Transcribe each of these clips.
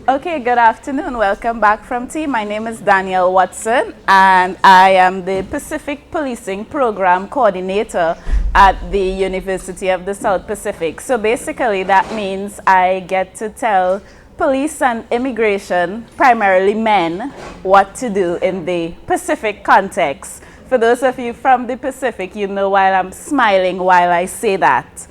Okay, good afternoon. Welcome back from tea. My name is Danielle Watson, and I am the Pacific Policing Program Coordinator at the University of the South Pacific. So basically that means I get to tell police and immigration, primarily men, what to do in the Pacific context. For those of you from the Pacific, you know why I'm smiling while I say that.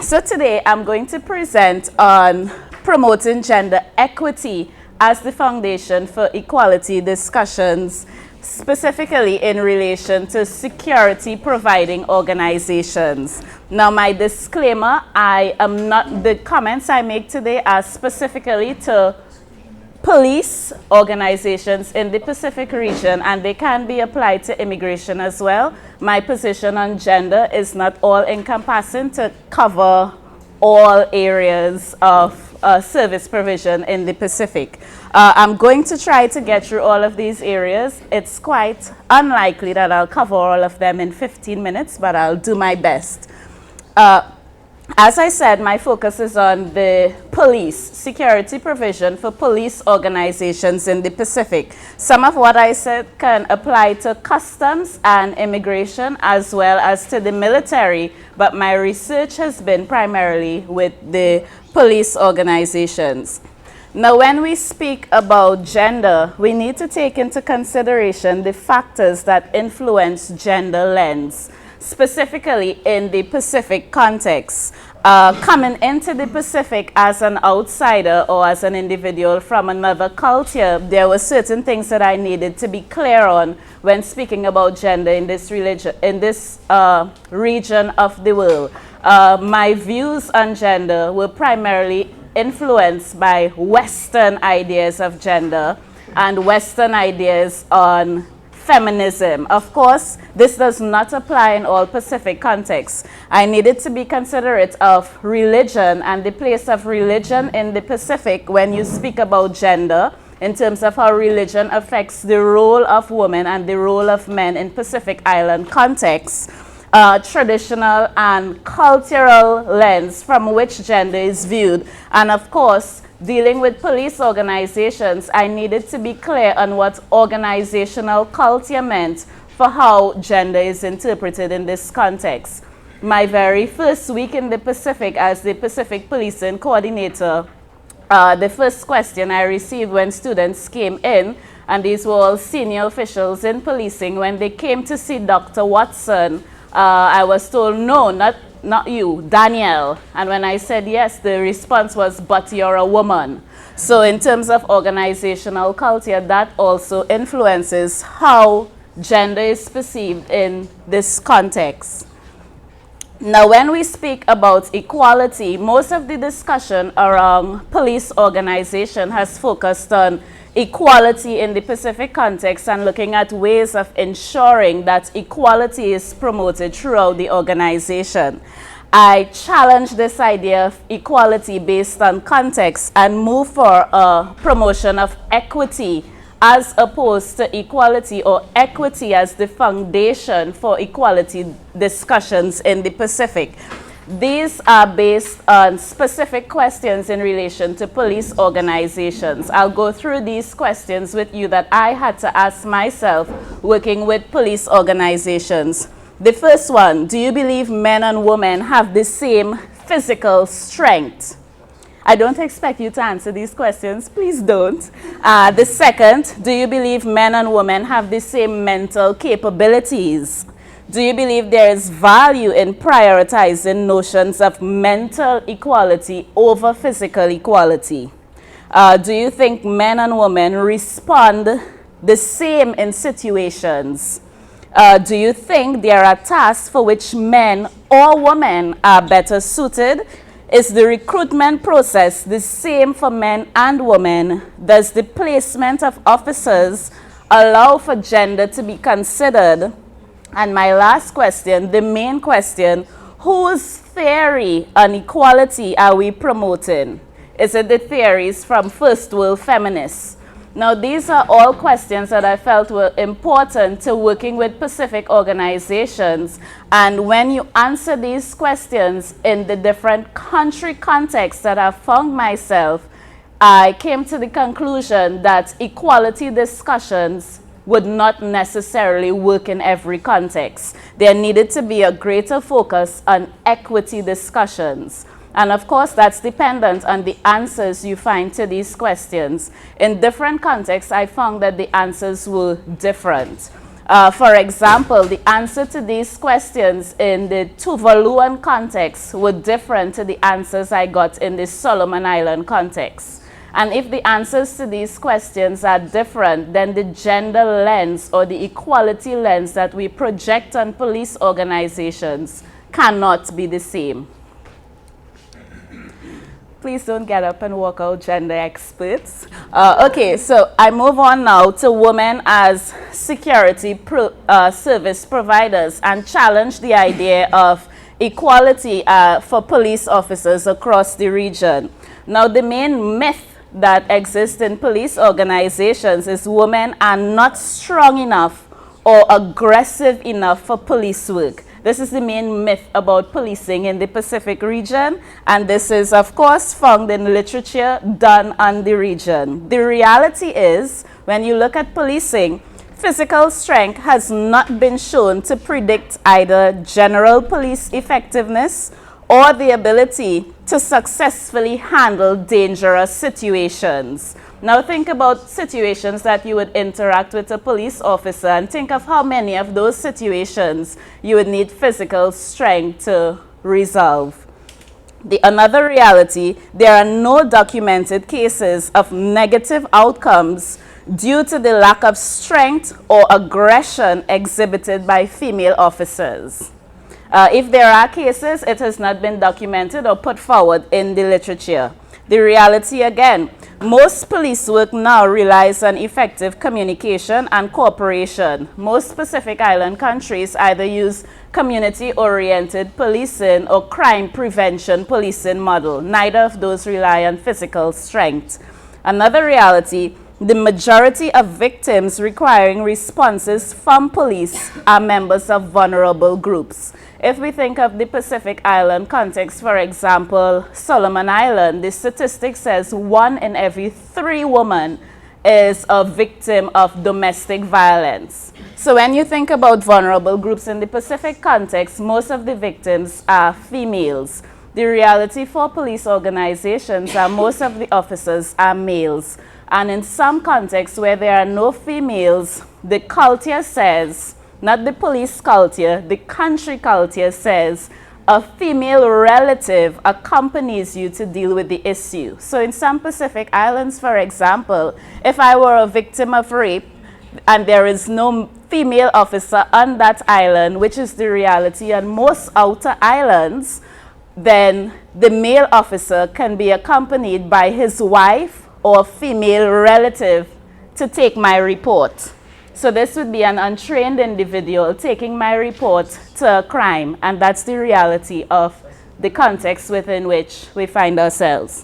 So today I'm going to present on promoting gender equity as the foundation for equality discussions, specifically in relation to security providing organizations. Now, my disclaimer, the comments I make today are specifically to police organizations in the Pacific region, and they can be applied to immigration as well. My position on gender is not all encompassing to cover all areas of service provision in the Pacific. I'm going to try to get through all of these areas. It's quite unlikely that I'll cover all of them in 15 minutes, but I'll do my best. As I said, my focus is on the police, security provision for police organizations in the Pacific. Some of what I said can apply to customs and immigration as well as to the military, but my research has been primarily with the police organizations. Now, when we speak about gender, we need to take into consideration the factors that influence gender lens, specifically in the Pacific context. Coming into the Pacific as an outsider or as an individual from another culture, there were certain things that I needed to be clear on when speaking about gender in this region of the world. My views on gender were primarily influenced by Western ideas of gender and Western ideas on feminism. Of course, this does not apply in all Pacific contexts. I needed to be considerate of religion and the place of religion in the Pacific when you speak about gender, in terms of how religion affects the role of women and the role of men in Pacific Island contexts. Traditional and cultural lens from which gender is viewed, and of course, dealing with police organizations, I needed to be clear on what organizational culture meant for how gender is interpreted in this context. My very first week in the Pacific as the Pacific Policing Coordinator, the first question I received when students came in, and these were all senior officials in policing, when they came to see Dr. Watson, I was told, no, not you, Danielle. And when I said yes, the response was, but you're a woman. So in terms of organizational culture, that also influences how gender is perceived in this context. Now, when we speak about equality, most of the discussion around police organization has focused on equality in the Pacific context and looking at ways of ensuring that equality is promoted throughout the organization. I challenge this idea of equality based on context and move for a promotion of equity as opposed to equality, or equity as the foundation for equality discussions in the Pacific. These are based on specific questions in relation to police organizations. I'll go through these questions with you that I had to ask myself working with police organizations. The first one, do you believe men and women have the same physical strength? I don't expect you to answer these questions, please don't. The second, do you believe men and women have the same mental capabilities? Do you believe there is value in prioritizing notions of mental equality over physical equality? Do you think men and women respond the same in situations? Do you think there are tasks for which men or women are better suited? Is the recruitment process the same for men and women? Does the placement of officers allow for gender to be considered? And my last question, the main question, whose theory on equality are we promoting? Is it the theories from first world feminists? Now, these are all questions that I felt were important to working with Pacific organizations. And when you answer these questions in the different country contexts that I've found myself, I came to the conclusion that equality discussions would not necessarily work in every context. There needed to be a greater focus on equity discussions. And of course, that's dependent on the answers you find to these questions. In different contexts, I found that the answers were different. For example, the answer to these questions in the Tuvaluan context were different to the answers I got in the Solomon Island context. And if the answers to these questions are different, then the gender lens or the equality lens that we project on police organizations cannot be the same. Please don't get up and walk out, gender experts. Okay, so I move on now to women as security service providers and challenge the idea of equality for police officers across the region. Now, the main myth that exists in police organizations is women are not strong enough or aggressive enough for police work. This is the main myth about policing in the Pacific region, and this is, of course, found in literature done on the region. The reality is, when you look at policing, physical strength has not been shown to predict either general police effectiveness or the ability to successfully handle dangerous situations. Now think about situations that you would interact with a police officer and think of how many of those situations you would need physical strength to resolve. Another reality, there are no documented cases of negative outcomes due to the lack of strength or aggression exhibited by female officers. If there are cases, it has not been documented or put forward in the literature. The reality again, most police work now relies on effective communication and cooperation. Most Pacific Island countries either use community-oriented policing or crime prevention policing model. Neither of those rely on physical strength. Another reality, the majority of victims requiring responses from police are members of vulnerable groups. If we think of the Pacific Island context, for example, Solomon Island, the statistic says 1 in every 3 women is a victim of domestic violence. So when you think about vulnerable groups in the Pacific context, most of the victims are females. The reality for police organizations are most of the officers are males. And in some contexts where there are no females, the culture says, not the police culture, the country culture says, a female relative accompanies you to deal with the issue. So in some Pacific Islands, for example, if I were a victim of rape and there is no female officer on that island, which is the reality on most outer islands, then the male officer can be accompanied by his wife or female relative to take my report. So this would be an untrained individual taking my report to a crime, and that's the reality of the context within which we find ourselves.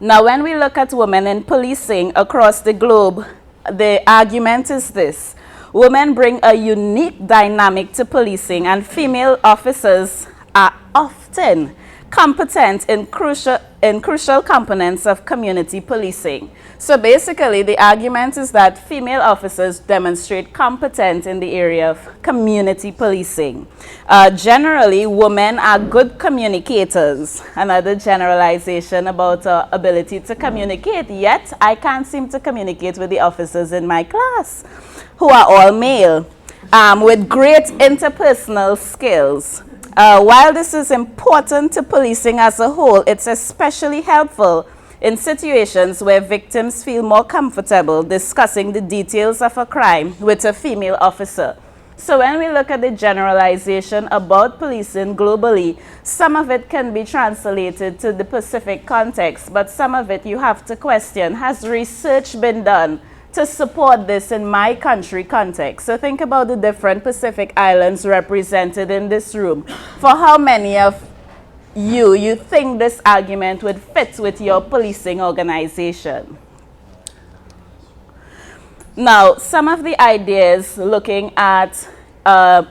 Now, when we look at women in policing across the globe, the argument is this: women bring a unique dynamic to policing, and female officers are often competent in crucial components of community policing. So basically, the argument is that female officers demonstrate competence in the area of community policing. Generally, women are good communicators. Another generalization about ability to communicate, yet I can't seem to communicate with the officers in my class, who are all male, with great interpersonal skills. While this is important to policing as a whole, it's especially helpful in situations where victims feel more comfortable discussing the details of a crime with a female officer. So when we look at the generalization about policing globally, some of it can be translated to the Pacific context, but some of it you have to question, has research been done to support this in my country context? So think about the different Pacific Islands represented in this room. For how many of you think this argument would fit with your policing organization? Now, some of the ideas looking at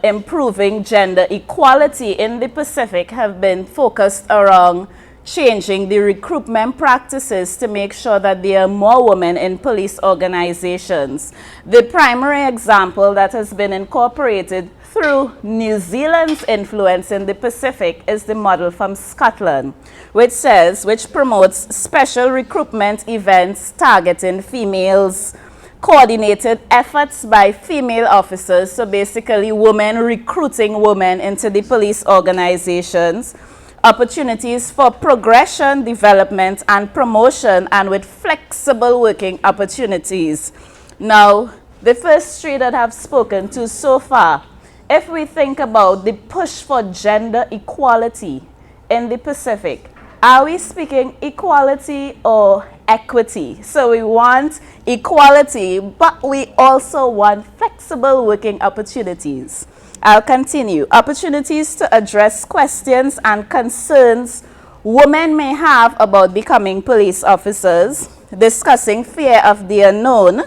improving gender equality in the Pacific have been focused around changing the recruitment practices to make sure that there are more women in police organizations. The primary example that has been incorporated through New Zealand's influence in the Pacific is the model from Scotland, which promotes special recruitment events targeting females, coordinated efforts by female officers, so basically women recruiting women into the police organizations, opportunities for progression, development, and promotion, and with flexible working opportunities. Now, the first three that I've spoken to so far, if we think about the push for gender equality in the Pacific, are we speaking equality or equity? So we want equality, but we also want flexible working opportunities. I'll continue. Opportunities to address questions and concerns women may have about becoming police officers, discussing fear of the unknown,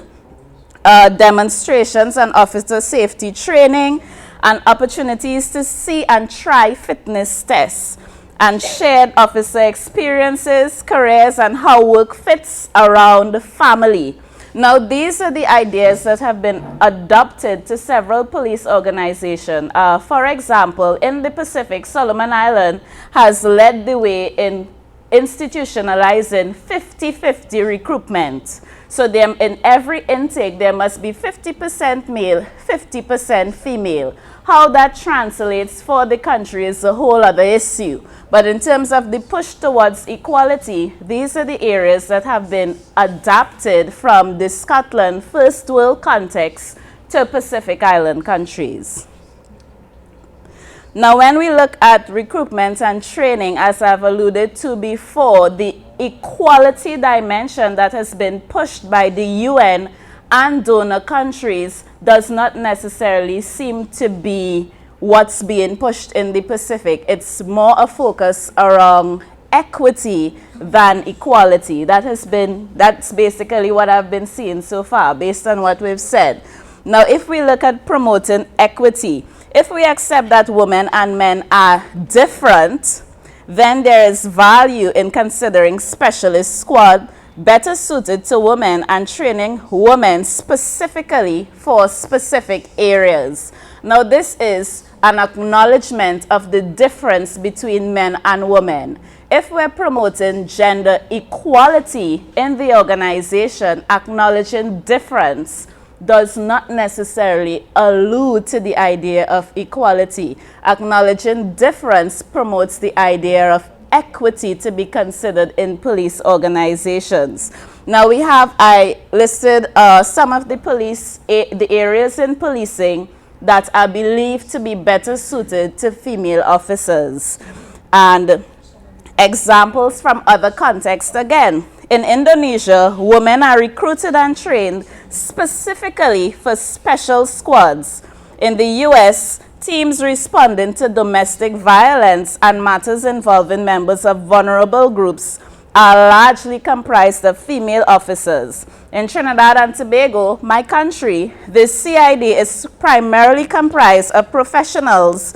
demonstrations and officer safety training, and opportunities to see and try fitness tests, and shared officer experiences, careers, and how work fits around family. Now, these are the ideas that have been adopted to several police organizations. For example, in the Pacific, Solomon Island has led the way in institutionalizing 50-50 recruitment. So in every intake, there must be 50% male, 50% female. How that translates for the country is a whole other issue. But in terms of the push towards equality, these are the areas that have been adapted from the Scotland first world context to Pacific Island countries. Now, when we look at recruitment and training, as I've alluded to before, the equality dimension that has been pushed by the UN and donor countries does not necessarily seem to be what's being pushed in the Pacific. It's more a focus around equity than equality. That's basically what I've been seeing so far based on what we've said. Now, if we look at promoting equity, if we accept that women and men are different, then there is value in considering specialist squad better suited to women and training women specifically for specific areas. Now, this is an acknowledgement of the difference between men and women. If we're promoting gender equality in the organization, acknowledging difference does not necessarily allude to the idea of equality. Acknowledging difference promotes the idea of equity to be considered in police organizations. Now I listed some of the areas in policing that are believed to be better suited to female officers. And examples from other contexts again. In Indonesia, women are recruited and trained specifically for special squads. In the US, teams responding to domestic violence and matters involving members of vulnerable groups are largely comprised of female officers. In Trinidad and Tobago, my country, the CID is primarily comprised of professionals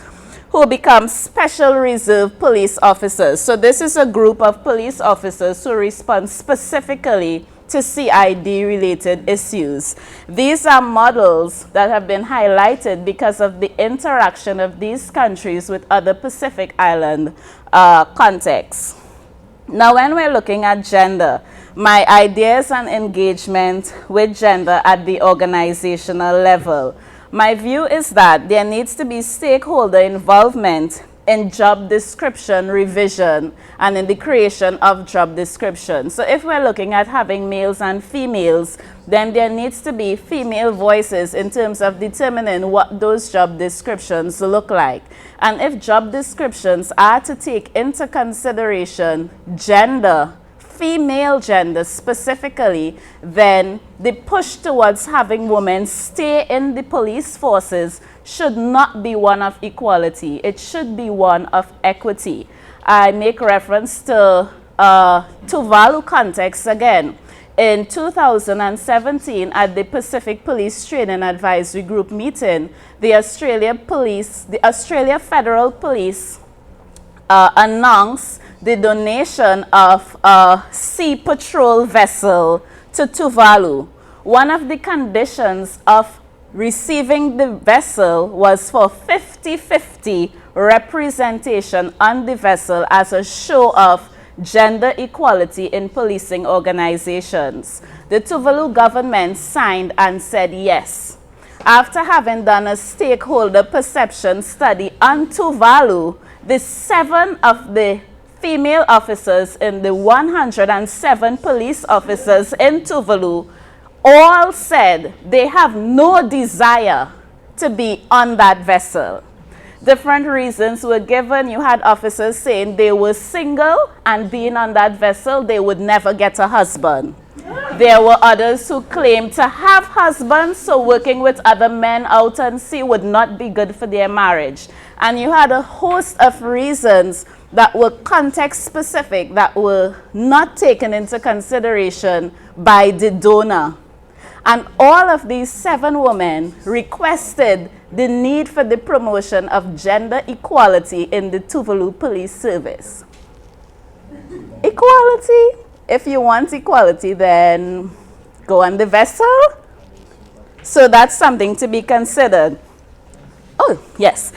who become special reserve police officers. So this is a group of police officers who respond specifically to CID-related issues. These are models that have been highlighted because of the interaction of these countries with other Pacific Island contexts. Now, when we're looking at gender, my ideas and engagement with gender at the organizational level, my view is that there needs to be stakeholder involvement in job description revision and in the creation of job description. So if we're looking at having males and females, then there needs to be female voices in terms of determining what those job descriptions look like. And if job descriptions are to take into consideration gender, female gender specifically, then the push towards having women stay in the police forces should not be one of equality. It should be one of equity. I make reference to Tuvalu context again. In 2017, at the Pacific Police Training Advisory Group meeting, the Australia Federal Police announced the donation of a sea patrol vessel to Tuvalu. One of the conditions of receiving the vessel was for 50-50 representation on the vessel as a show of gender equality in policing organizations. The Tuvalu government signed and said yes. After having done a stakeholder perception study on Tuvalu, the 7 of the female officers in the 107 police officers in Tuvalu all said they have no desire to be on that vessel. Different reasons were given. You had officers saying they were single and being on that vessel, they would never get a husband. There were others who claimed to have husbands, so working with other men out on sea would not be good for their marriage. And you had a host of reasons that were context specific that were not taken into consideration by the donor. And all of these 7 women requested the need for the promotion of gender equality in the Tuvalu Police Service. Equality? If you want equality, then go on the vessel. So that's something to be considered. Oh, yes.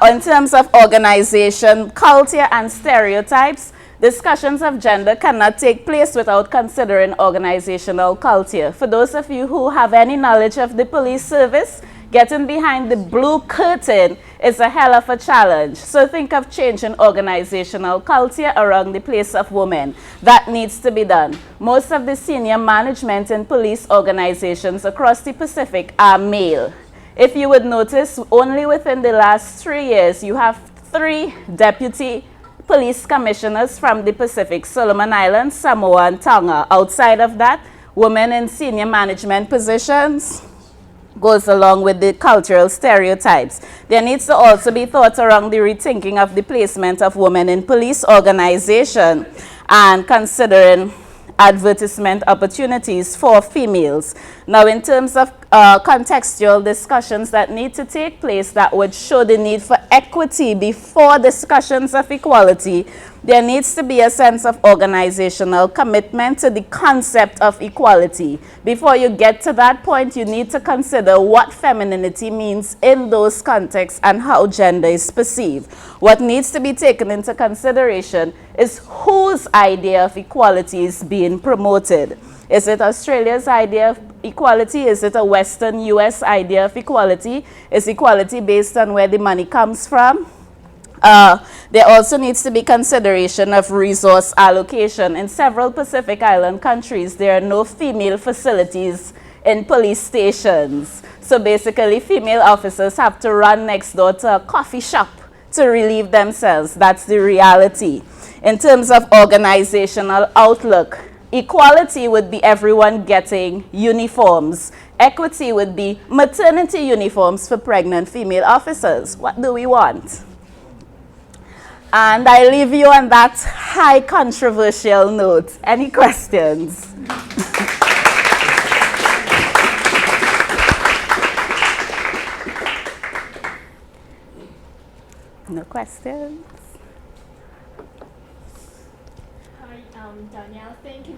In terms of organization, culture, and stereotypes, discussions of gender cannot take place without considering organizational culture. For those of you who have any knowledge of the police service, getting behind the blue curtain is a hell of a challenge. So think of changing organizational culture around the place of women. That needs to be done. Most of the senior management in police organizations across the Pacific are male. If you would notice, only within the last 3 years, you have 3 deputy police commissioners from the Pacific, Solomon Islands, Samoa, and Tonga. Outside of that, women in senior management positions goes along with the cultural stereotypes. There needs to also be thought around the rethinking of the placement of women in police organization and considering advertisement opportunities for females. Now, in terms of contextual discussions that need to take place that would show the need for equity before discussions of equality, there needs to be a sense of organizational commitment to the concept of equality. Before you get to that point, you need to consider what femininity means in those contexts and how gender is perceived. What needs to be taken into consideration is whose idea of equality is being promoted. Is it Australia's idea of equality? Is it a Western US idea of equality? Is equality based on where the money comes from? There also needs to be consideration of resource allocation. In several Pacific Island countries, there are no female facilities in police stations. So basically, female officers have to run next door to a coffee shop to relieve themselves. That's the reality. In terms of organizational outlook, equality would be everyone getting uniforms. Equity would be maternity uniforms for pregnant female officers. What do we want? And I leave you on that high controversial note. Any questions? No questions? Hi, Danielle, thank you.